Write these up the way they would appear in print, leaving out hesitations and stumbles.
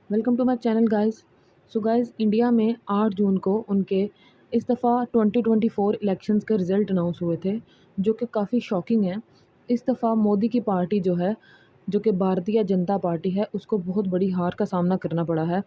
Welcome to my channel guys. So guys, India में 8 जून को उनके इस दफ़ा 2024 इलेक्शंस के रिज़ल्ट अनाउंस हुए थे, जो कि काफ़ी शॉकिंग है। इस दफ़ा मोदी की पार्टी जो है, जो कि भारतीय जनता पार्टी है, उसको बहुत बड़ी हार का सामना करना पड़ा है,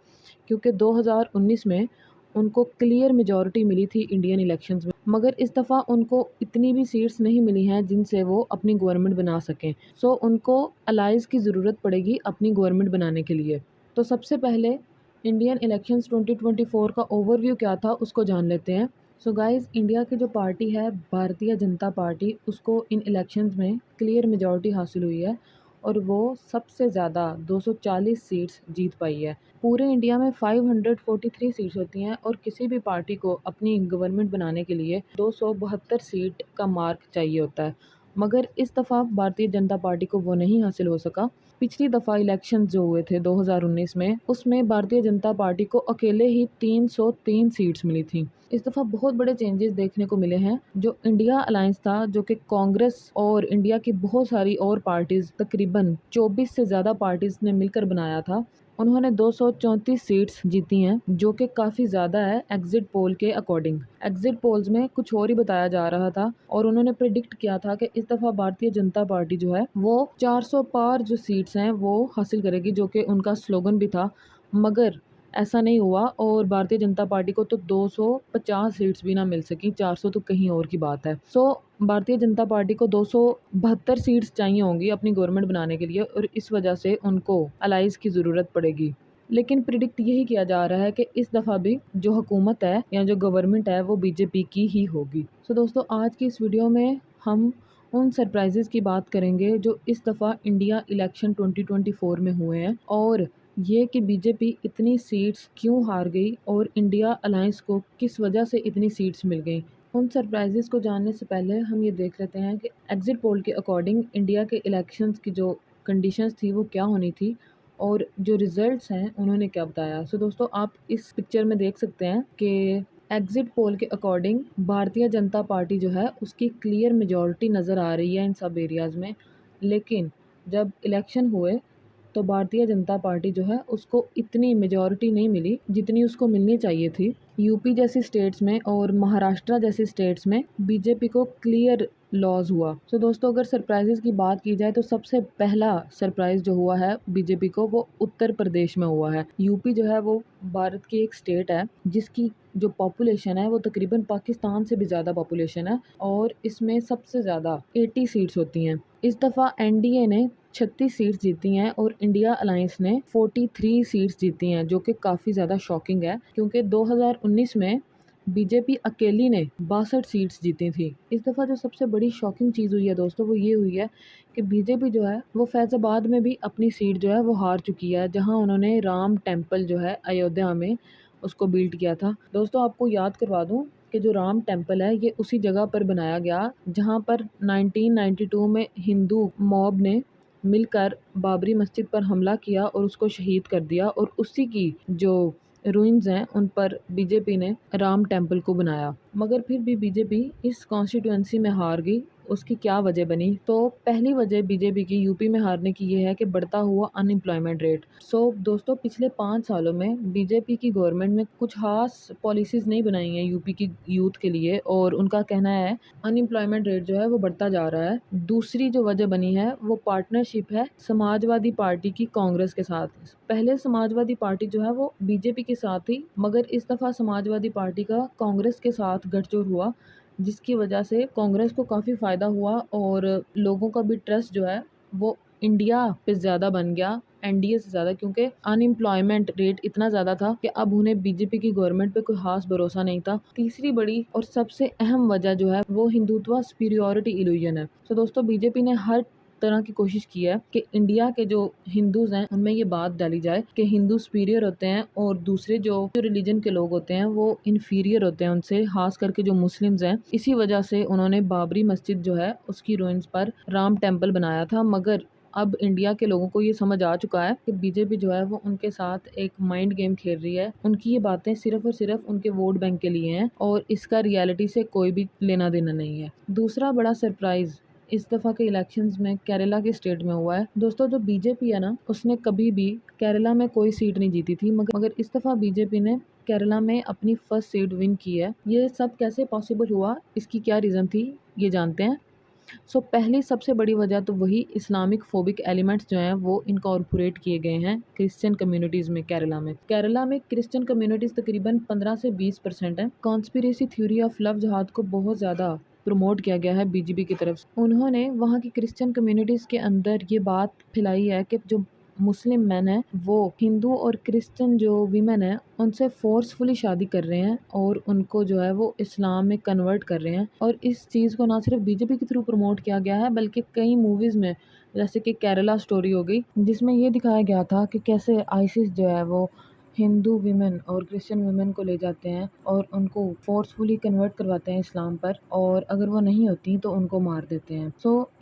क्योंकि 2019 में उनको क्लियर मेजॉरिटी मिली थी इंडियन इलेक्शंस में, मगर इस दफ़ा उनको इतनी भी सीट्स नहीं मिली हैं जिनसे वो अपनी गवर्नमेंट बना सकें। सो उनको अलाइज़ की ज़रूरत पड़ेगी अपनी गवर्नमेंट बनाने के लिए। तो सबसे पहले इंडियन इलेक्शंस 2024 का ओवरव्यू क्या था उसको जान लेते हैं। सो गाइस, इंडिया की जो पार्टी है भारतीय जनता पार्टी, उसको इन इलेक्शंस में क्लियर मेजॉरिटी हासिल हुई है और वो सबसे ज़्यादा 240 सीट्स जीत पाई है। पूरे इंडिया में 543 सीट्स होती हैं और किसी भी पार्टी को अपनी गवर्नमेंट बनाने के लिए 272 सीट का मार्क चाहिए होता है, मगर इस दफ़ा भारतीय जनता पार्टी को वो नहीं हासिल हो सका। पिछली दफ़ा इलेक्शन जो हुए थे 2019 में, उसमें भारतीय जनता पार्टी को अकेले ही 303 सीट्स मिली थी। इस दफ़ा बहुत बड़े चेंजेस देखने को मिले हैं। जो इंडिया अलायंस था, जो कि कांग्रेस और इंडिया की बहुत सारी और पार्टीज़, तकरीबन 24 से ज़्यादा पार्टीज़ ने मिलकर बनाया था, उन्होंने 234 सीट्स जीती हैं, जो कि काफ़ी ज़्यादा है एग्जिट पोल के अकॉर्डिंग। एग्जिट पोल्स में कुछ और ही बताया जा रहा था और उन्होंने प्रिडिक्ट किया था कि इस दफ़ा भारतीय जनता पार्टी जो है वो 400 पार जो सीट्स हैं वो हासिल करेगी, जो कि उनका स्लोगन भी था, मगर ऐसा नहीं हुआ और भारतीय जनता पार्टी को तो 250 सीट्स भी ना मिल सकी, 400 तो कहीं और की बात है। सो भारतीय जनता पार्टी को 272 सीट्स चाहिए होंगी अपनी गवर्नमेंट बनाने के लिए और इस वजह से उनको अलाइज की ज़रूरत पड़ेगी। लेकिन प्रिडिक्ट यही किया जा रहा है कि इस दफ़ा भी जो हुकूमत है या जो गवर्नमेंट है वो बीजेपी की ही होगी। सो दोस्तों, आज की इस वीडियो में हम उन सरप्राइजेज़ की बात करेंगे जो इस दफ़ा इंडिया इलेक्शन 2024 में हुए हैं, और ये कि बीजेपी इतनी सीट्स क्यों हार गई और इंडिया अलायंस को किस वजह से इतनी सीट्स मिल गई। उन सरप्राइजेज़ को जानने से पहले हम ये देख लेते हैं कि एग्जिट पोल के अकॉर्डिंग इंडिया के इलेक्शंस की जो कंडीशंस थी वो क्या होनी थी और जो रिज़ल्ट्स हैं उन्होंने क्या बताया। सो दोस्तों, आप इस पिक्चर में देख सकते हैं कि एग्जिट पोल के अकॉर्डिंग भारतीय जनता पार्टी जो है उसकी क्लियर मेजॉरिटी नज़र आ रही है इन सब एरियाज़ में। लेकिन जब इलेक्शन हुए तो भारतीय जनता पार्टी जो है उसको इतनी मेजॉरिटी नहीं मिली जितनी उसको मिलनी चाहिए थी। यूपी जैसी स्टेट्स में और महाराष्ट्र जैसी स्टेट्स में बीजेपी को क्लियर लॉस हुआ। तो दोस्तों, अगर सरप्राइजेस की बात की जाए तो सबसे पहला सरप्राइज जो हुआ है बीजेपी को वो उत्तर प्रदेश में हुआ है। यूपी जो है वो भारत की एक स्टेट है जिसकी जो पॉपुलेशन है वो तकरीबन पाकिस्तान से भी ज़्यादा पॉपुलेशन है और इसमें सबसे ज़्यादा 80 सीट्स होती हैं। इस दफ़ा एनडीए ने 36 सीट्स जीती हैं और इंडिया अलायंस ने 43 सीट्स जीती हैं, जो कि काफ़ी ज़्यादा शॉकिंग है, क्योंकि 2019 में बीजेपी अकेली ने 62 सीट्स जीती थी। इस दफ़ा जो सबसे बड़ी शॉकिंग चीज़ हुई है दोस्तों वो ये हुई है कि बीजेपी जो है वो फैज़ाबाद में भी अपनी सीट जो है वो हार चुकी है, जहां उन्होंने राम टेम्पल जो है अयोध्या में उसको बिल्ड किया था। दोस्तों, आपको याद करवा दूं कि जो राम टेम्पल है ये उसी जगह पर बनाया गया जहां पर 1992 में हिंदू मॉब ने मिलकर बाबरी मस्जिद पर हमला किया और उसको शहीद कर दिया, और उसी की जो रूइंस हैं उन पर बीजेपी ने राम टेम्पल को बनाया। मगर फिर भी बीजेपी इस कॉन्स्टिट्यूएंसी में हार गई। उसकी क्या वजह बनी? तो पहली वजह बीजेपी की यूपी में हारने की ये है कि बढ़ता हुआ अनएम्प्लॉयमेंट रेट। सो दोस्तों, पिछले 5 सालों में बीजेपी की गवर्नमेंट में कुछ खास पॉलिसीज़ नहीं बनाई हैं यूपी की यूथ के लिए, और उनका कहना है अनएम्प्लॉयमेंट रेट जो है वो बढ़ता जा रहा है। दूसरी जो वजह बनी है वो पार्टनरशिप है समाजवादी पार्टी की कांग्रेस के साथ। पहले समाजवादी पार्टी जो है वो बीजेपी के साथ थी, मगर इस दफ़ा समाजवादी पार्टी का कांग्रेस के साथ गठजोड़ हुआ, जिसकी वजह से कांग्रेस को काफ़ी फ़ायदा हुआ और लोगों का भी ट्रस्ट जो है वो इंडिया पे ज़्यादा बन गया एनडीए से ज़्यादा, क्योंकि अनएम्प्लॉयमेंट रेट इतना ज़्यादा था कि अब उन्हें बीजेपी की गवर्नमेंट पे कोई खास भरोसा नहीं था। तीसरी बड़ी और सबसे अहम वजह जो है वो हिंदुत्व सुपीरियॉरिटी इल्यूजन है। तो दोस्तों, बीजेपी ने हर तरह की कोशिश की है कि इंडिया के जो हिंदूज हैं उनमें ये बात डाली जाए कि हिंदू सुपीरियर होते हैं और दूसरे जो रिलीजन के लोग होते हैं वो इन्फीरियर होते हैं उनसे, खास करके जो मुस्लिम्स हैं। इसी वजह से उन्होंने बाबरी मस्जिद जो है उसकी रूइंस पर राम टेम्पल बनाया था, मगर अब इंडिया के लोगों को ये समझ आ चुका है कि बीजेपी जो है वो उनके साथ एक माइंड गेम खेल रही है। उनकी ये बातें सिर्फ और सिर्फ उनके वोट बैंक के लिए हैं और इसका रियलिटी से कोई भी लेना देना नहीं है। दूसरा बड़ा सरप्राइज इस दफ़ा के इलेक्शंस में केरला के स्टेट में हुआ है। दोस्तों जो बीजेपी है ना, उसने कभी भी केरला में कोई सीट नहीं जीती थी, मगर इस दफ़ा बीजेपी ने केरला में अपनी फर्स्ट सीट विन की है। ये सब कैसे पॉसिबल हुआ, इसकी क्या रीज़न थी, ये जानते हैं। पहली सबसे बड़ी वजह तो वही इस्लामिक फोबिक एलिमेंट्स जो हैं वो इनकॉर्पोरेट किए गए हैं क्रिश्चियन कम्युनिटीज़ में। केरला में क्रिश्चियन कम्युनिटीज़ तकरीबन 15 से 20% है। कॉन्स्पिरेसी थ्योरी ऑफ लव जिहाद को बहुत ज़्यादा प्रमोट किया गया है बीजेपी की तरफ से। उन्होंने वहाँ की क्रिश्चियन कम्युनिटीज़ के अंदर ये बात फैलाई है कि जो मुस्लिम मैन है वो हिंदू और क्रिश्चियन जो वीमेन है उनसे फोर्सफुली शादी कर रहे हैं और उनको जो है वो इस्लाम में कन्वर्ट कर रहे हैं। और इस चीज़ को ना सिर्फ बीजेपी के थ्रू प्रमोट किया गया है बल्कि कई मूवीज़ में, जैसे कि केरला स्टोरी हो गई, जिसमें ये दिखाया गया था कि कैसे आईसिस जो है वो हिंदू वीमेन और क्रिश्चियन वीमेन को ले जाते हैं और उनको फोर्सफुली कन्वर्ट करवाते हैं इस्लाम पर, और अगर वो नहीं होती तो उनको मार देते हैं।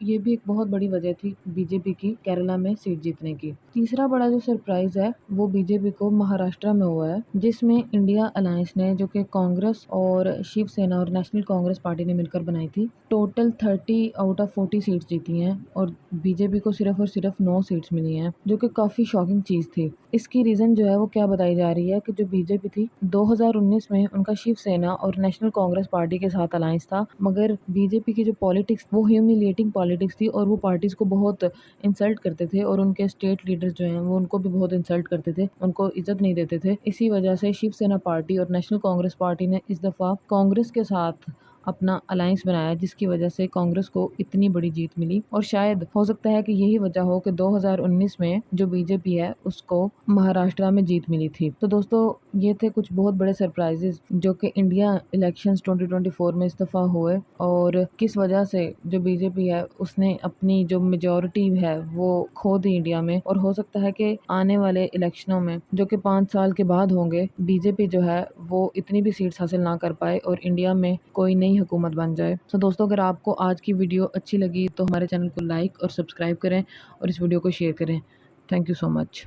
ये भी एक बहुत बड़ी वजह थी बीजेपी की केरला में सीट जीतने की। तीसरा बड़ा जो सरप्राइज है वो बीजेपी को महाराष्ट्र में हुआ है, जिसमें इंडिया अलायंस ने, जो कि कांग्रेस और शिवसेना और नेशनल कांग्रेस पार्टी ने मिलकर बनाई थी, टोटल 30 आउट ऑफ 40 सीट्स जीती हैं और बीजेपी को सिर्फ और सिर्फ 9 सीट्स मिली हैं, जो कि काफ़ी शॉकिंग चीज़ थी। इसकी रीज़न जो है वो क्या बताई जा रही है कि जो बीजेपी थी 2019 में उनका शिवसेना और नेशनल कांग्रेस पार्टी के साथ अलायंस था, मगर बीजेपी की जो पॉलिटिक्स वो ह्यूमिलेटिंग पॉलिटिक्स थी और वो पार्टीज़ को बहुत इंसल्ट करते थे और उनके स्टेट लीडर्स जो हैं वो उनको भी बहुत इंसल्ट करते थे, उनको इज्जत नहीं देते थे। इसी वजह से शिवसेना पार्टी और नेशनल कांग्रेस पार्टी ने इस दफ़ा कांग्रेस के साथ अपना अलायंस बनाया, जिसकी वजह से कांग्रेस को इतनी बड़ी जीत मिली। और शायद हो सकता है कि यही वजह हो कि 2019 में जो बीजेपी है उसको महाराष्ट्र में जीत मिली थी। तो दोस्तों ये थे कुछ बहुत बड़े सरप्राइजेस जो कि इंडिया इलेक्शंस 2024 में इस दफ़ा हुए, और किस वजह से जो बीजेपी है उसने अपनी जो मेजॉरिटी है वो खो दी इंडिया में। और हो सकता है कि आने वाले इलेक्शनों में, जो कि 5 साल के बाद होंगे, बीजेपी जो है वो इतनी भी सीट्स हासिल ना कर पाए और इंडिया में कोई नई हुकूमत बन जाए। दोस्तों अगर आपको आज की वीडियो अच्छी लगी तो हमारे चैनल को लाइक और सब्सक्राइब करें और इस वीडियो को शेयर करें। Thank you so much.